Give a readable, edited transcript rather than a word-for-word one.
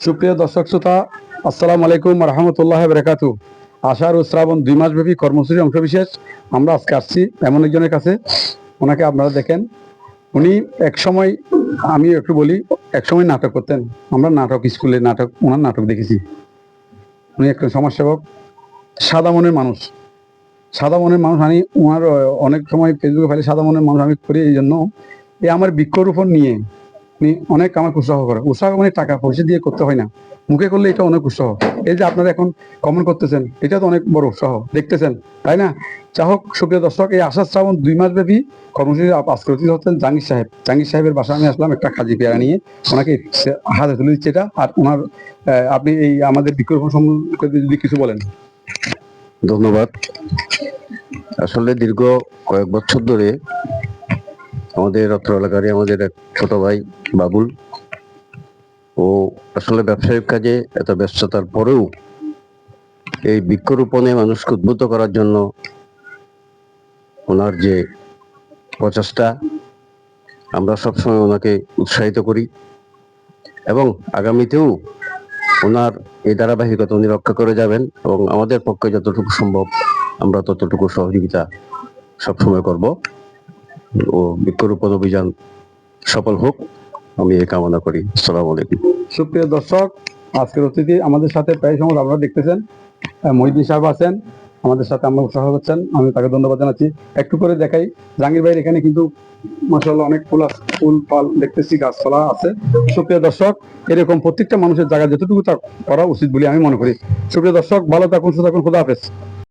সুপ্রিয় দর্শক শ্রোতা, আসসালামু আলাইকুম রহমতুল্লাহ বারাকাতু। আষাঢ় ও শ্রাবণ 2 মাসব্যাপী কর্মসূচির অংশবিশেষ আমরা আজকে আসছি এমন একজনের কাছে। ওনাকে আপনারা দেখেন, উনি এক সময়, আমি একটু বলি, এক সময় নাটক করতেন। আমরা নাটক স্কুলে ওনার নাটক দেখেছি। উনি একজন সমাজসেবক, সাদা মনের মানুষ। সাদা মনের মানুষ আমি ওনার অনেক সময় ফেসবুকে ফেলে সাদা মনের মানুষ আমি করি। এই জন্য এই আমার বৃক্ষরোপণ নিয়ে উনি অনেক আমাকে উৎসাহ করে। উৎসাহ মানে টাকা পয়সা দিয়ে করতে হয় না, মুখে করলে এটা অনেক উৎসাহ। এই যে আপনারা এখন কমেন্ট করতেছেন, এটা তো অনেক বড় উৎসাহ, দেখতেছেন, তাই না? যা হোক, সুপ্রিয় দর্শক, এই আষাঢ় শ্রাবণ 2 মাস ব্যাপী কর্মসূচি আজকে অতিথি হচ্ছেন জাহাঙ্গীর সাহেবের বাসায় আমি আসলাম একটা খাজি পেয়ারা নিয়ে। ওনাকে হাতে তুলে দিচ্ছে এটা। আর ওনার আপনি এই আমাদের বৃক্ষরোপণ সম্পর্কে যদি কিছু বলেন। ধন্যবাদ। আসলে দীর্ঘ কয়েক বছর ধরে আমাদের অত্র এলাকারই আমাদের এক ছোট ভাই বাবুল, ও আসলে ব্যবসায়িক কাজে এত ব্যস্ততার পরেও এই বৃক্ষরোপণে মানুষকে উদ্বুদ্ধ করার জন্য ওনার যে প্রচেষ্টা, আমরা সবসময় ওনাকে উৎসাহিত করি এবং আগামীতেও ওনার এই ধারাবাহিকতা উনি রক্ষা করে যাবেন এবং আমাদের পক্ষে যতটুকু সম্ভব আমরা ততটুকু সহযোগিতা সবসময় করব। ও বৃক্ষরোপণ অভিযান সফল হোক, আমি এই কামনা করি। আসসালামু আলাইকুম। সুপ্রিয় দর্শক, আজকের অতিথি আমাদের সাথে প্রায় সময় আপনারা দেখতেছেন মহিউদ্দিন সাহেব আছেন আমাদের সাথে, আমরা উৎসাহ করছেন, আমি তাকে ধন্যবাদ জানাচ্ছি। একটু করে দেখাই জাহাঙ্গীর ভাইয়ের এখানে কিন্তু মাশাআল্লাহ অনেক ফুল ফল দেখতেছি, গাছপালা আছে। সুপ্রিয় দর্শক, এরকম প্রত্যেকটা মানুষের জায়গা যতটুকু তা করা উচিত বলে আমি মনে করি। সুপ্রিয় দর্শক, ভালো থাকুন, সুস্থ থাকুন, খোদা হাফেজ।